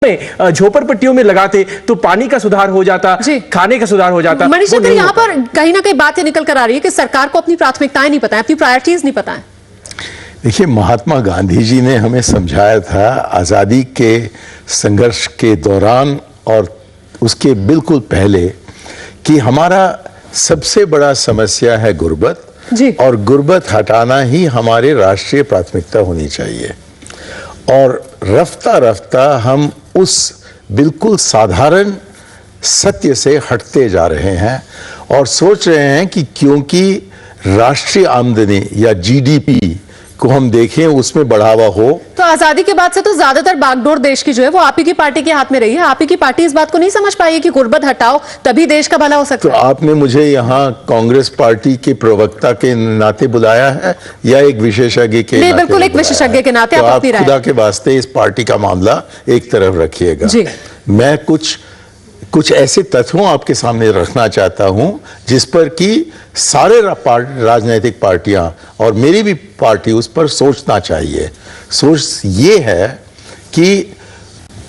में झोपड़पट्टियों में लगाते तो पानी का सुधार हो जाता, खाने का सुधार हो जाता। मनीष जी, यहाँ पर कहीं ना कहीं बात ये निकल कर आ रही है कि सरकार को अपनी प्राथमिकताएं नहीं पता है, अपनी प्रायोरिटीज नहीं पता है। देखिए, महात्मा गांधी जी ने हमें समझाया था आज़ादी के संघर्ष के दौरान और उसके बिल्कुल पहले कि हमारा सबसे बड़ा समस्या है गुर्बत, और गुर्बत हटाना ही हमारे राष्ट्रीय प्राथमिकता होनी चाहिए। और रफ्ता रफ्ता हम उस बिल्कुल साधारण सत्य से हटते जा रहे हैं और सोच रहे हैं कि क्योंकि राष्ट्रीय आमदनी या जीडीपी को हम देखें उसमें बढ़ावा हो, तो आजादी के बाद से तो ज्यादातर बागडोर देश की जो है वो आप ही की पार्टी के हाथ में रही है। आप ही की पार्टी इस बात को नहीं समझ पाई है कि गुर्बत हटाओ तभी देश का भला हो सकता है। तो आपने मुझे यहाँ कांग्रेस पार्टी के प्रवक्ता के नाते बुलाया है या एक विशेषज्ञ के नाते? बिल्कुल एक विशेषज्ञ के नाते। तो आप खुदा के वास्ते इस पार्टी का मामला एक तरफ रखिएगा। मैं कुछ ऐसे तथ्यों आपके सामने रखना चाहता हूं जिस पर कि सारे राजनीतिक पार्टियां और मेरी भी पार्टी उस पर सोचना चाहिए। सोच ये है कि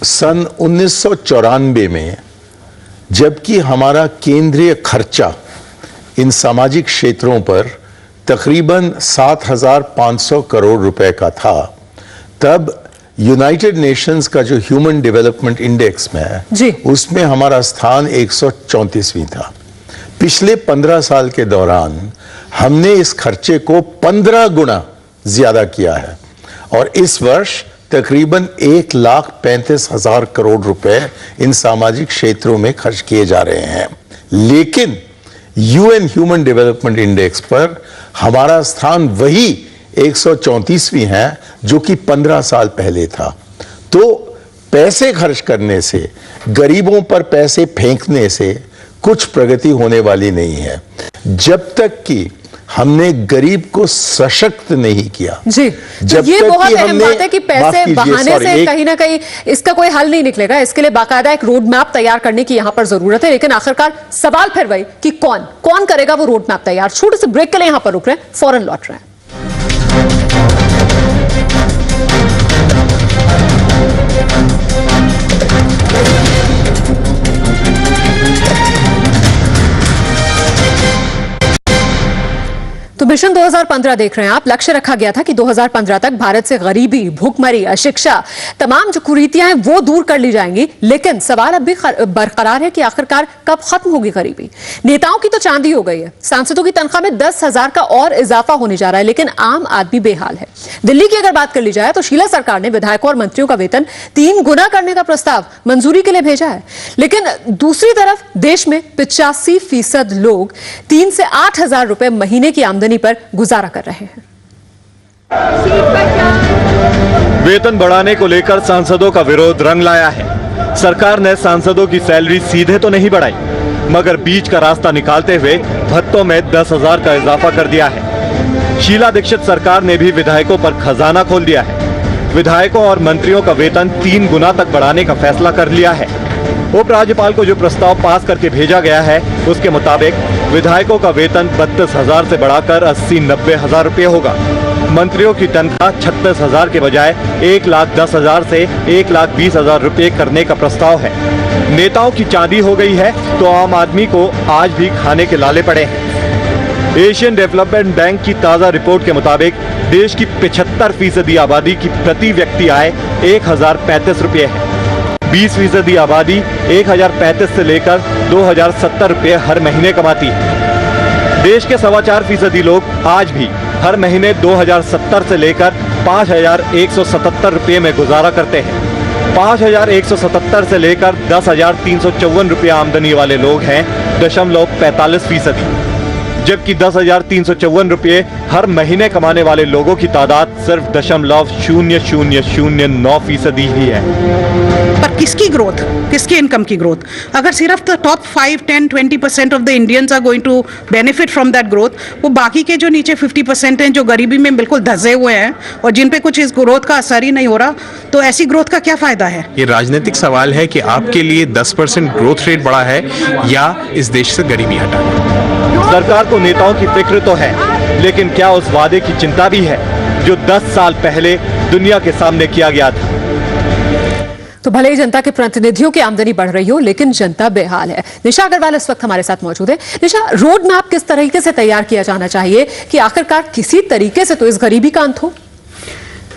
सन 1994 में जबकि हमारा केंद्रीय खर्चा इन सामाजिक क्षेत्रों पर तकरीबन 7,500 करोड़ रुपए का था, तब यूनाइटेड नेशंस का जो ह्यूमन डेवलपमेंट इंडेक्स में है उसमें हमारा स्थान 134वीं था। पिछले 15 साल के दौरान हमने इस खर्चे को 15 गुना ज्यादा किया है और इस वर्ष तकरीबन 1,35,000 करोड़ रुपए इन सामाजिक क्षेत्रों में खर्च किए जा रहे हैं। लेकिन यूएन ह्यूमन डेवलपमेंट इंडेक्स पर हमारा स्थान वही 134वीं है जो कि 15 साल पहले था। तो पैसे खर्च करने से, गरीबों पर पैसे फेंकने से कुछ प्रगति होने वाली नहीं है जब तक कि हमने गरीब को सशक्त नहीं किया। जब ये बहुत अहम बात है कि पैसे बहाने से कहीं ना कहीं इसका कोई हल नहीं निकलेगा। इसके लिए बाकायदा एक रोड मैप तैयार करने की यहां पर जरूरत है। लेकिन आखिरकार सवाल फिर वही कि कौन करेगा वो रोड मैप तैयार। छोटे से ब्रेक के लिए यहां पर रुक रहे हैं, फौरन लौट रहे हैं। तो मिशन 2015 देख रहे हैं आप। लक्ष्य रखा गया था कि 2015 तक भारत से गरीबी, भूखमरी, अशिक्षा, तमाम जो कुरीतियां हैं वो दूर कर ली जाएंगी। लेकिन सवाल अब भी बरकरार है कि आखिरकार कब खत्म होगी गरीबी। नेताओं की तो चांदी हो गई है, सांसदों की तनख्वाह में 10,000 का और इजाफा होने जा रहा है, लेकिन आम आदमी बेहाल है। दिल्ली की अगर बात कर ली जाए तो शीला सरकार ने विधायकों और मंत्रियों का वेतन 3 गुना करने का प्रस्ताव मंजूरी के लिए भेजा है। लेकिन दूसरी तरफ देश में 85% लोग 3 से 8,000 रुपए महीने की आमदनी पर गुजारा कर रहे हैं। वेतन बढ़ाने को लेकर सांसदों का विरोध रंग लाया है। सरकार ने सांसदों की सैलरी सीधे तो नहीं बढ़ाई, मगर बीच का रास्ता निकालते हुए भत्तों में 10,000 का इजाफा कर दिया है। शीला दीक्षित सरकार ने भी विधायकों पर खजाना खोल दिया है। विधायकों और मंत्रियों का वेतन 3 गुना तक बढ़ाने का फैसला कर लिया है। उपराज्यपाल को जो प्रस्ताव पास करके भेजा गया है उसके मुताबिक विधायकों का वेतन 32,000 से बढ़ाकर 80-90 हजार रुपये होगा। मंत्रियों की तनख्वाह 36,000 के बजाय 1,10,000 से 1,20,000 रुपये करने का प्रस्ताव है। नेताओं की चांदी हो गई है तो आम आदमी को आज भी खाने के लाले पड़े हैं। एशियन डेवलपमेंट बैंक की ताजा रिपोर्ट के मुताबिक देश की 75% आबादी की प्रति व्यक्ति आय 1,035 रुपये है। 20% आबादी 1,035 से लेकर 2,070 रुपये हर महीने कमाती है। देश के 4.25% लोग आज भी हर महीने 2,070 से लेकर 5,177 रुपये में गुजारा करते हैं। 5,177 से लेकर 10,354 रुपये आमदनी वाले लोग हैं 0.45%, जबकि 10,354 रुपये हर महीने कमाने वाले लोगों की तादाद सिर्फ 0.0009% ही है। पर किसकी ग्रोथ, किसकी इनकम की ग्रोथ? अगर सिर्फ top 5, 10, 20% of the Indians are going to benefit from that growth, वो बाकी के जो नीचे 50% हैं जो गरीबी में बिल्कुल धंसे हुए हैं और जिन पे कुछ इस ग्रोथ का असर ही नहीं हो रहा, तो ऐसी ग्रोथ का क्या फायदा है? ये राजनीतिक सवाल है कि आपके लिए 10% ग्रोथ रेट बड़ा है या इस देश से गरीबी हटाना। सरकार को नेताओं की फिक्र तो है, लेकिन क्या उस वादे की चिंता भी है जो 10 साल पहले दुनिया के सामने किया गया था? तो भले ही जनता के प्रतिनिधियों की आमदनी बढ़ रही हो, लेकिन जनता बेहाल है। निशा अग्रवाल इस वक्त हमारे साथ मौजूद है। निशा, रोड मैप किस तरीके से तैयार किया जाना चाहिए कि आखिरकार किसी तरीके से तो इस गरीबी का अंत हो?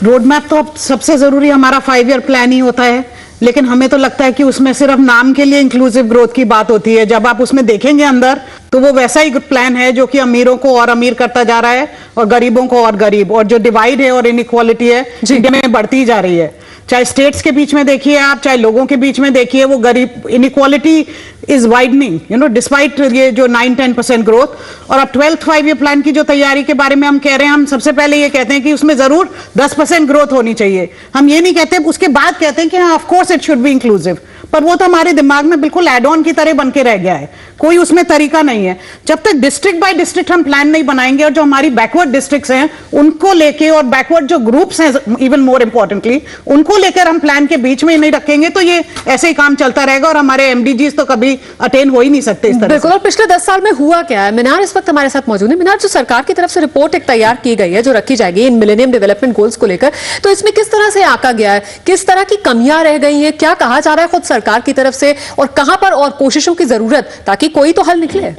रोड मैप तो अब सबसे जरूरी हमारा 5 ईयर प्लान ही होता है, लेकिन हमें तो लगता है कि उसमें सिर्फ नाम के लिए इंक्लूसिव ग्रोथ की बात होती है। जब आप उसमें देखेंगे अंदर, तो वो वैसा ही प्लान है जो कि अमीरों को और अमीर करता जा रहा है और गरीबों को और गरीब, और जो डिवाइड है और इनइक्वालिटी है इंडिया में बढ़ती जा रही है। चाहे स्टेट्स के बीच में देखिए आप, चाहे लोगों के बीच में देखिए, वो गरीब इनइक्वालिटी इज वाइडनिंग डिस्पाइट ये जो 9-10% ग्रोथ। और अब 12th 5 ईयर प्लान की जो तैयारी के बारे में हम कह रहे हैं, हम सबसे पहले ये कहते हैं कि उसमें जरूर 10% ग्रोथ होनी चाहिए। हम ये नहीं कहते, उसके बाद कहते हैं कि हाँ of course it should be inclusive, पर वो तो हमारे दिमाग में बिल्कुल एड ऑन की तरह बन के रह गया है, कोई उसमें तरीका नहीं है। जब तक डिस्ट्रिक्ट बाय डिस्ट्रिक्ट हम प्लान नहीं बनाएंगे और जो हमारी बैकवर्ड डिस्ट्रिक्ट्स हैं उनको लेके, और बैकवर्ड जो ग्रुप्स हैं इवन मोर इंपॉर्टेंटली, उनको लेकर हम प्लान के बीच में नहीं रखेंगे, तो ये ऐसे ही काम चलता रहेगा और हमारे एमडीजीज तो कभी अटेन हो ही नहीं सकते इस तरह। बिल्कुल। और पिछले 10 साल में हुआ क्या है? मीनार इस वक्त हमारे साथ मौजूद है। मीनार, जो सरकार की तरफ से रिपोर्ट एक तैयार की गई है जो रखी जाएगी इन मिलेनियम डेवलपमेंट गोल्स को लेकर, तो इसमें किस तरह से आंका गया है, किस तरह की कमियां रह गई हैं, क्या कहा जा रहा है खुद सरकार की तरफ से, और कहां पर और कोशिशों की जरूरत, ताकि कोई तो हल निकले?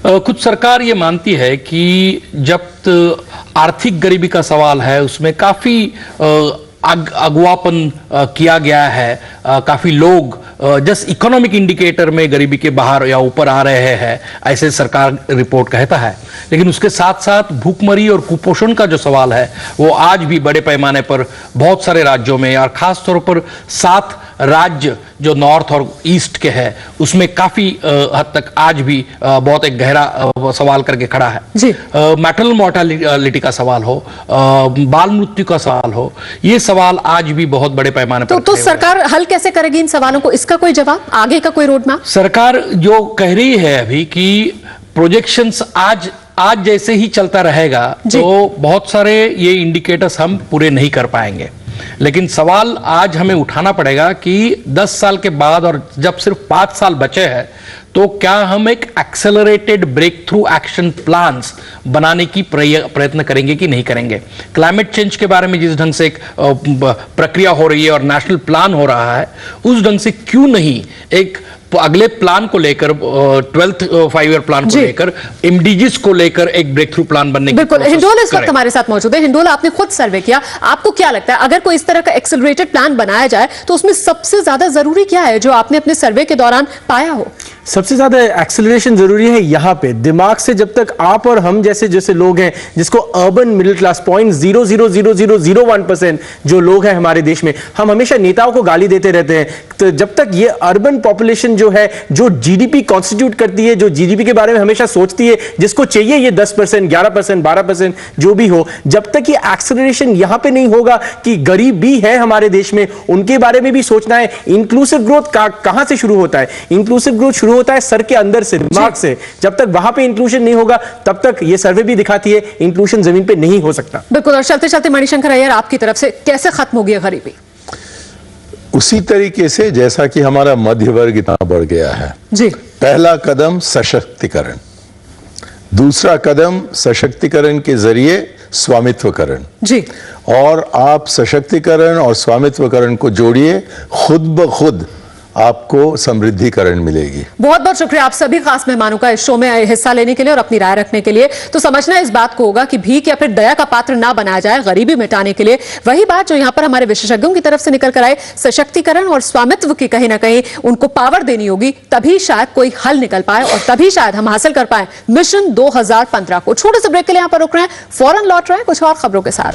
कुछ सरकार ये मानती है कि जब आर्थिक गरीबी का सवाल है उसमें काफी अगवापन किया गया है, काफी लोग जस्ट इकोनॉमिक इंडिकेटर में गरीबी के बाहर या ऊपर आ रहे हैं, ऐसे सरकार रिपोर्ट कहता है। लेकिन उसके साथ साथ भूखमरी और कुपोषण का जो सवाल है वो आज भी बड़े पैमाने पर बहुत सारे राज्यों में, और खास तौर पर 7 राज्य जो नॉर्थ और ईस्ट के हैं उसमें काफी हद तक आज भी बहुत एक गहरा सवाल करके खड़ा है। मैटरनल मोर्टालिटी का सवाल हो, बाल मृत्यु का सवाल हो, ये सवाल आज भी बहुत बड़े पैमाने पर। तो सरकार हल कैसे करेगी इन सवालों को? इसका कोई जवाब, आगे का कोई रोड मैप? सरकार जो कह रही है अभी कि प्रोजेक्शंस आज जैसे ही चलता रहेगा तो बहुत सारे ये इंडिकेटर्स हम पूरे नहीं कर पाएंगे। लेकिन सवाल आज हमें उठाना पड़ेगा कि 10 साल के बाद और जब सिर्फ 5 साल बचे हैं, तो क्या हम एक accelerated breakthrough action plans बनाने की प्रयत्न करेंगे कि नहीं करेंगे? क्लाइमेट चेंज के बारे में जिस ढंग से एक प्रक्रिया हो रही है और नेशनल प्लान हो रहा है, उस ढंग से क्यों नहीं एक अगले प्लान को लेकर, 12th 5 ईयर प्लान को लेकर, एमडीजीज को लेकर एक ब्रेक थ्रू प्लान बनने की बिल्कुल। हिंडोल इस वक्त हमारे साथ मौजूद है। हिंडोल, आपने खुद सर्वे किया, आपको क्या लगता है अगर कोई इस तरह का एक्सेलरेटेड प्लान बनाया जाए तो उसमें सबसे ज्यादा जरूरी क्या है जो आपने अपने सर्वे के दौरान पाया हो? सबसे ज्यादा एक्सेलरेशन जरूरी है यहाँ पे दिमाग से। जब तक आप और हम जैसे लोग हैं जिसको अर्बन मिडिल क्लास 0.00001% जो लोग हैं हमारे देश में, हम हमेशा नेताओं को गाली देते रहते हैं, तो जब तक ये अर्बन पॉपुलेशन जो है, जो जीडीपी कॉन्स्टिट्यूट करती है, जो जीडीपी के बारे में हमेशा सोचती है, जिसको चाहिए ये 10%, 11%, 12% जो भी हो, जब तक ये एक्सेलरेशन यहाँ पे नहीं होगा कि गरीब भी है हमारे देश में, उनके बारे में भी सोचना है। इंक्लूसिव ग्रोथ कहां से शुरू होता है? इंक्लूसिव ग्रोथ शुरू होता है सर के अंदर से, दिमाग से। जब तक वहां पे इंक्लूजन नहीं होगा तब तक ये सर्वे भी दिखाती है इंक्लूजन जमीन पे नहीं हो सकता। बिल्कुल। और चलते चलते मणिशंकर अय्यर, आपकी तरफ से कैसे खत्म होगी गरीबी? उसी तरीके से जैसा कि हमारा मध्य वर्ग इतना बढ़ गया है जी। पहला कदम सशक्तिकरण, दूसरा कदम सशक्तिकरण के जरिए स्वामित्वकरण जी। और आप सशक्तिकरण और स्वामित्वकरण को जोड़िए, खुद ब खुद आपको समृद्धिकरण मिलेगी। बहुत बहुत शुक्रिया आप सभी खास मेहमानों का इस शो में हिस्सा लेने के लिए और अपनी राय रखने के लिए। तो समझना इस बात को होगा कि भीख या फिर दया का पात्र ना बनाया जाए गरीबी मिटाने के लिए। वही बात जो यहाँ पर हमारे विशेषज्ञों की तरफ से निकल कर आए, सशक्तिकरण और स्वामित्व की कहीं ना कहीं उनको पावर देनी होगी, तभी शायद कोई हल निकल पाए और तभी शायद हम हासिल कर पाए मिशन 2015 को। छोटे से ब्रेक के लिए यहाँ पर रुक रहे हैं, फौरन लौट रहे हैं कुछ और खबरों के साथ।